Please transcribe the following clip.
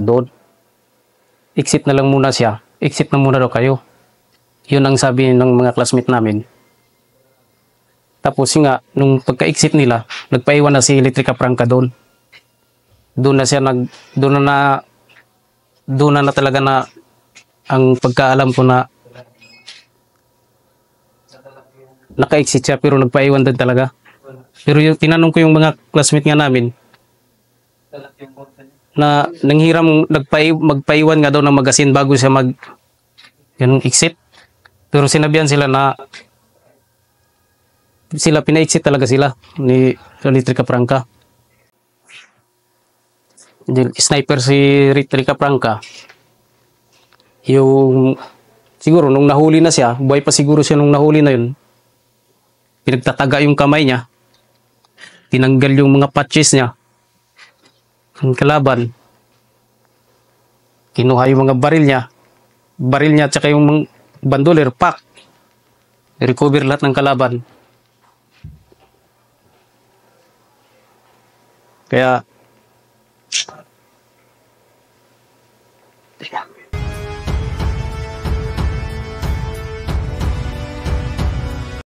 doon. Exit na lang muna siya. Exit na muna daw kayo. Yun ang sabi ng mga classmate namin. Tapos nga, nung pagka-exit nila, nagpaiwan na si Electrica Prangka doon. Doon na siya doon na talaga na ang pagkaalam ko na naka-exit siya pero nagpaiwan din talaga. Pero yung tinanong ko yung mga classmate nga namin na nanghiram magpaiwan nga daw ng magasin bago siya yung exit. Pero sinabihan sila na sila pina-exit talaga sila ni Electrica Prangka. Sniper si Electrica Prangka. Yung siguro nung nahuli na siya, buhay pa siguro siya nung nahuli na yun. Pinagtataga yung kamay niya. Tinanggal yung mga patches niya. Ang kalaban. Kinuha yung mga baril niya. Baril niya at saka yung bandoler, pack. Recover lahat ng kalaban. Kaya